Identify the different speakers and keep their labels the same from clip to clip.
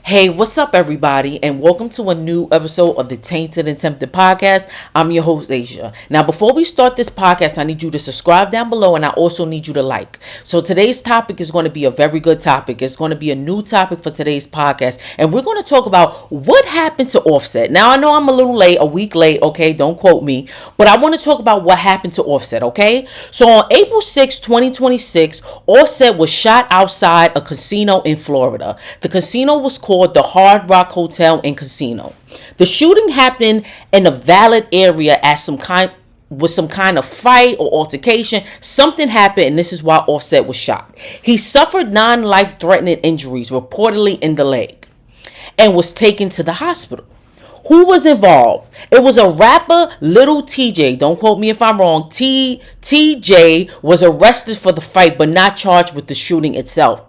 Speaker 1: Hey, what's up, everybody, and welcome to a new episode of the Tainted and Tempted podcast. I'm your host, Asia. Now, before we start this podcast, I need you to subscribe down below, and I also need you to like. So, today's topic is going to be a very good topic. It's going to be a new topic for today's podcast, and we're going to talk about what happened to Offset. Now, I know I'm a little late, a week late, okay? Don't quote me, but I want to talk about what happened to Offset, okay? So, on April 6, 2026, Offset was shot outside a casino in Florida. The casino was called the Hard Rock Hotel and Casino. The shooting happened in a valid area at some kind of fight or altercation. Something happened, and this is why Offset was shot. He suffered non-life threatening injuries, reportedly in the leg, and was taken to the hospital. Who was involved? It was a rapper, Little TJ. Don't quote me if I'm wrong. TJ was arrested for the fight, but not charged with the shooting itself.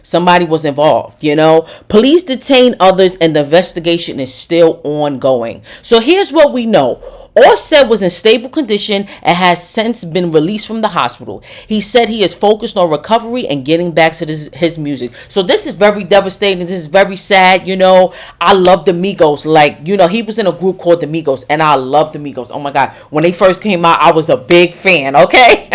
Speaker 1: Somebody was involved, you know. Police detained others, and the investigation is still ongoing. So here's what we know. Offset was in stable condition and has since been released from the hospital. He said he is focused on recovery and getting back to his music. So this is very devastating. This is very sad. You know, I love the Migos. Like, you know, he was in a group called the Migos, and I love the Migos. Oh my God. When they first came out, I was a big fan, okay?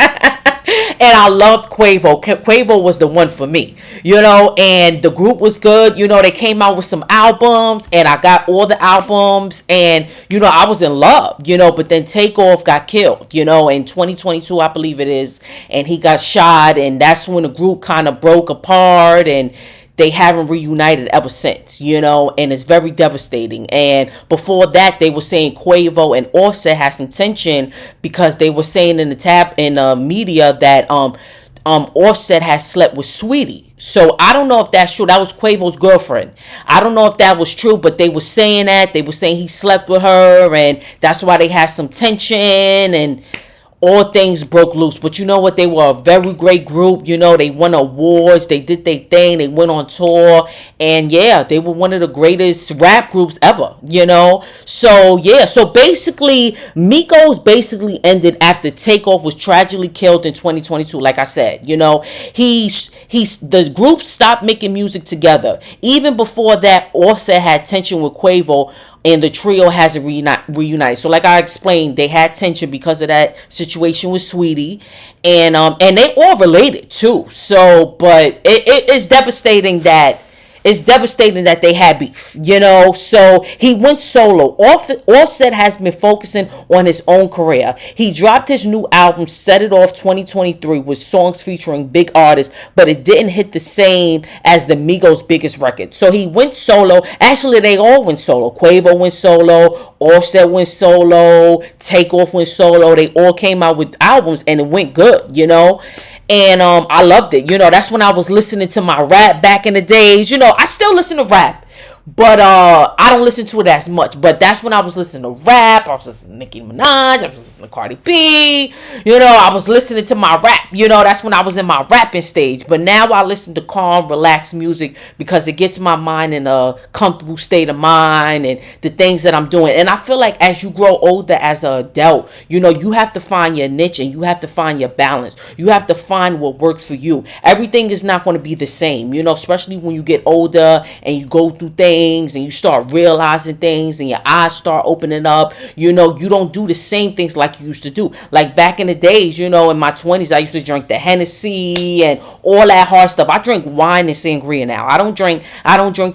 Speaker 1: And I loved Quavo. Quavo was the one for me, you know, and the group was good. You know, they came out with some albums, and I got all the albums, and, you know, I was in love, you know, but then Takeoff got killed, you know, in 2022, I believe it is, and he got shot, and that's when the group kind of broke apart, and they haven't reunited ever since, you know, and it's very devastating. And before that, they were saying Quavo and Offset had some tension because they were saying in the media that Offset has slept with Sweetie. So I don't know if that's true. That was Quavo's girlfriend. I don't know if that was true, but they were saying that. They were saying he slept with her, and that's why they had some tension, and all things broke loose. But you know what? They were a very great group. You know, they won awards. They did their thing. They went on tour. And yeah, they were one of the greatest rap groups ever, you know. So yeah, so basically, Migos basically ended after Takeoff was tragically killed in 2022. Like I said, you know, the group stopped making music together. Even before that, Offset had tension with Quavo, and the trio hasn't reunited. So like I explained, they had tension because of that situation with Sweetie, and they all related too. So, but it's devastating that they had beef, you know. So he went solo. Offset has been focusing on his own career. He dropped his new album, Set It Off 2023, with songs featuring big artists, but it didn't hit the same as the Migos' biggest record. So he went solo. Actually, they all went solo. Quavo went solo. Offset went solo. Takeoff went solo. They all came out with albums, and it went good, you know. And I loved it. You know, that's when I was listening to my rap back in the days. You know, I still listen to rap, but I don't listen to it as much. But that's when I was listening to rap. I was listening to Nicki Minaj. I was listening to Cardi B. You know, I was listening to my rap. You know, that's when I was in my rapping stage. But now I listen to calm, relaxed music because it gets my mind in a comfortable state of mind and the things that I'm doing. And I feel like as you grow older as an adult, you know, you have to find your niche and you have to find your balance. You have to find what works for you. Everything is not going to be the same, you know, especially when you get older and you go through things and you start realizing things and your eyes start opening up. You know, you don't do the same things like you used to do. Like back in the days, you know, in my 20s, I used to drink the Hennessy and all that hard stuff. I drink wine and sangria now. I don't drink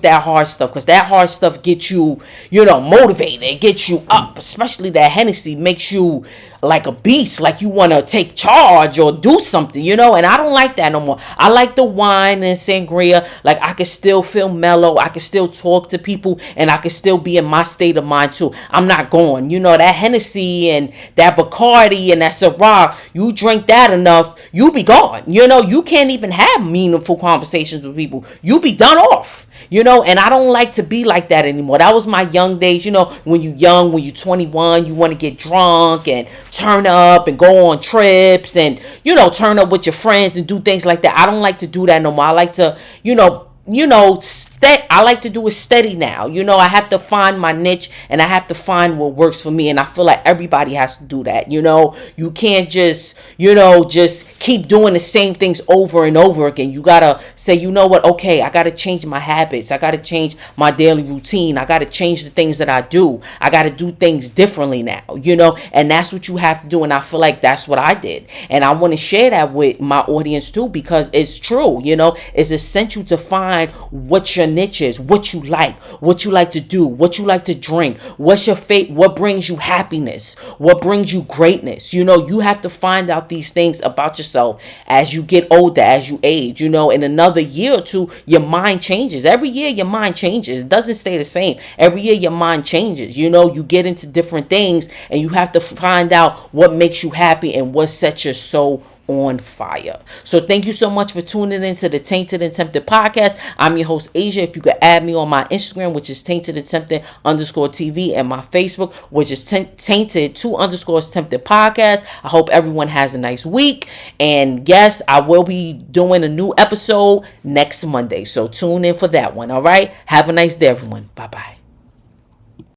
Speaker 1: that hard stuff because that hard stuff gets you, you know, motivated. It gets you up, especially that Hennessy makes you like a beast, like you want to take charge or do something, you know, and I don't like that no more. I like the wine and sangria. Like I can still feel mellow. I can still talk to people and I can still be in my state of mind too. I'm not going, you know, that Hennessy and that Bacardi and that Ciroc, you drink that enough, you be gone. You know, you can't even have meaningful conversations with people. You be done off. You know, and I don't like to be like that anymore. That was my young days. You know, when you young, when you 21, you want to get drunk and turn up and go on trips and, you know, turn up with your friends and do things like that. I don't like to do that no more. I like to, I like to do it steady now. You know, I have to find my niche and I have to find what works for me. And I feel like everybody has to do that. You know, you can't just keep doing the same things over and over again. You gotta say, you know what, okay, I gotta change my habits. I gotta change my daily routine. I gotta change the things that I do. I gotta do things differently now, and that's what you have to do. And I feel like that's what I did. And I want to share that with my audience too, because it's true. It's essential to find what your niche is, what you like to do, what you like to drink, what's your fate, what brings you happiness, what brings you greatness. You have to find out these things about yourself as you get older, as you age. In another year or two, your mind changes. Every year your mind changes. It doesn't stay the same. Every year your mind changes. You get into different things, and you have to find out what makes you happy and what sets your soul on fire. So thank you so much for tuning into the Tainted and Tempted podcast. I'm your host, Asia. If you could add me on my Instagram, which is Tainted and Tempted _TV, and my Facebook, which is Tainted 2_Tempted podcast. I hope everyone has a nice week. And yes, I will be doing a new episode next Monday. So tune in for that one. All right. Have a nice day, everyone. Bye-bye.